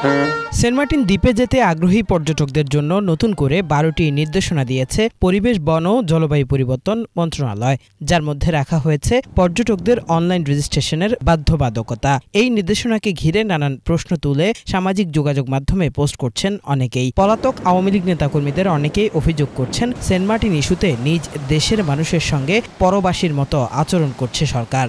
Saint Martin দ্বীপে যেতে আগ্রহী পর্যটকদের জন্য নতুন করে 12টি নির্দেশনা দিয়েছে পরিবেশ, বন ও জলবায়ু পরিবর্তন মন্ত্রণালয়, যার মধ্যে রাখা হয়েছে পর্যটকদের অনলাইন রেজিস্ট্রেশনের বাধ্যবাধকতা। এই নির্দেশনাকে ঘিরে নানান প্রশ্ন তুলে সামাজিক যোগাযোগ মাধ্যমে পোস্ট করছেন অনেকেই। পলাতক আওয়ামী লীগ নেতাকর্মীদের অনেকেই অভিযোগ করছেন, সেন্ট মার্টিন ইস্যুতে নিজ দেশের মানুষের সঙ্গে পরবাসীর মতো আচরণ করছে সরকার।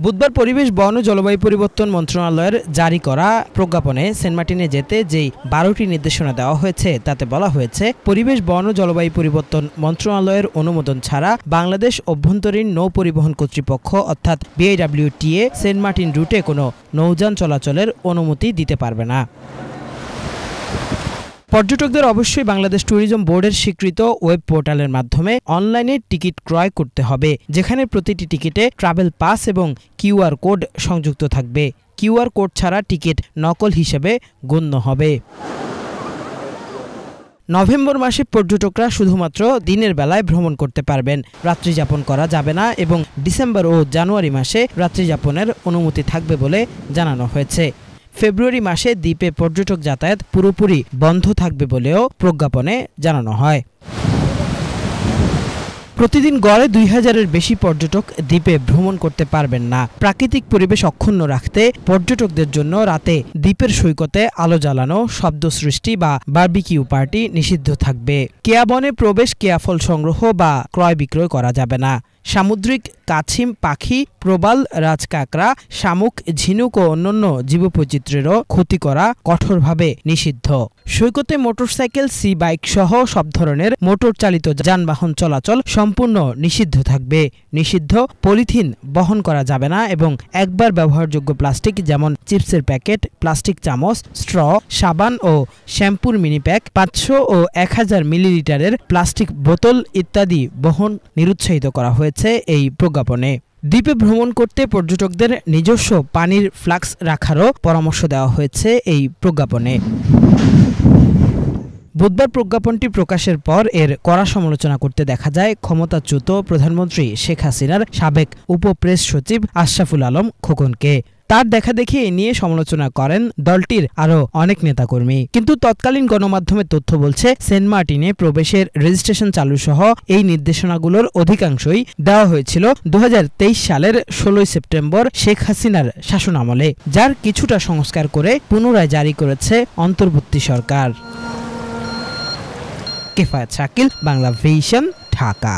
বুধবার পরিবেশ, বন ও জলবায়ু পরিবর্তন মন্ত্রণালয়ের জারি করা প্রজ্ঞাপনে সেন্ট মার্টিনে যেতে যেই 12টি নির্দেশনা দেওয়া হয়েছে তাতে বলা হয়েছে, পরিবেশ, বন ও জলবায়ু পরিবর্তন মন্ত্রণালয়ের অনুমোদন ছাড়া বাংলাদেশ অভ্যন্তরীণ নৌ পরিবহন কর্তৃপক্ষ অর্থাৎ BIWTA সেন্ট মার্টিন রুটে কোনো নৌযান চলাচলের অনুমতি দিতে পারবে না। পর্যটকদের অবশ্যই বাংলাদেশ ট্যুরিজম বোর্ডের স্বীকৃত ওয়েব পোর্টালের মাধ্যমে অনলাইনে টিকিট ক্রয় করতে হবে, যেখানে প্রতিটি টিকিটে ট্রাভেল পাস এবং QR কোড সংযুক্ত থাকবে। QR কোড ছাড়া টিকিট নকল হিসেবে গণ্য হবে। নভেম্বর মাসে পর্যটকরা শুধুমাত্র দিনের বেলায় ভ্রমণ করতে পারবেন, রাত্রিযাপন করা যাবে না এবং ডিসেম্বর ও জানুয়ারি মাসে রাত্রিযাপনের অনুমতি থাকবে বলে জানানো হয়েছে। ফেব্রুয়ারি মাসে দ্বীপে পর্যটক যাতায়াত পুরোপুরি বন্ধ থাকবে বলেও প্রজ্ঞাপনে জানানো হয়। প্রতিদিন গড়ে 2000-এর বেশি পর্যটক দ্বীপে ভ্রমণ করতে পারবেন না। প্রাকৃতিক পরিবেশ অক্ষুণ্ণ রাখতে পর্যটকদের জন্য রাতে দ্বীপের সৈকতে আলো জ্বালানো, শব্দ সৃষ্টি বা বারবিকিউ পার্টি নিষিদ্ধ থাকবে। কেয়া বনে প্রবেশ, কেয়া ফল সংগ্রহ বা ক্রয় বিক্রয় করা যাবে না। সামুদ্রিক কাছিম পাখি, প্রবাল, রাজকাঁকড়া, শামুক, ঝিনুক ও অন্যান্য জীববৈচিত্র্যেরও ক্ষতি করা কঠোরভাবে নিষিদ্ধ। সৈকতে মোটরসাইকেল, সি বাইক সহ সব ধরনের মোটর চালিত যানবাহন চলাচল সম্পূর্ণ নিষিদ্ধ থাকবে। নিষিদ্ধ পলিথিন বহন করা যাবে না এবং একবার ব্যবহারযোগ্য প্লাস্টিক যেমন চিপসের প্যাকেট, প্লাস্টিক চামচ, স্ট্র, সাবান ও শ্যাম্পুর মিনি প্যাক, 500 ও 1000 মিলিলিটারের প্লাস্টিক বোতল ইত্যাদি বহন নিরুৎসাহিত করা হয়েছে এই প্রজ্ঞাপনে। দ্বীপে ভ্রমণ করতে পর্যটকদের নিজস্ব পানির ফ্লাক্স রাখারও পরামর্শ দেওয়া হয়েছে এই প্রজ্ঞাপনে। বুধবার প্রজ্ঞাপনটি প্রকাশের পর এর কড়া সমালোচনা করতে দেখা যায় ক্ষমতাচ্যুত প্রধানমন্ত্রী শেখ হাসিনার সাবেক উপপ্রেস সচিব আশরাফুল আলম খোকনকে। তার দেখাদেখি এ নিয়ে সমালোচনা করেন দলটির আরও অনেক নেতাকর্মী। কিন্তু তৎকালীন গণমাধ্যমের তথ্য বলছে, সেন্ট মার্টিনে প্রবেশের রেজিস্ট্রেশন চালু সহ এই নির্দেশনাগুলোর অধিকাংশই দেওয়া হয়েছিল 2023 সালের 16 সেপ্টেম্বর শেখ হাসিনার শাসনামলে, যার কিছুটা সংস্কার করে পুনরায় জারি করেছে অন্তর্বর্তী সরকার। কেফায়েত শাকিল, বাংলা ভিশন, ঢাকা।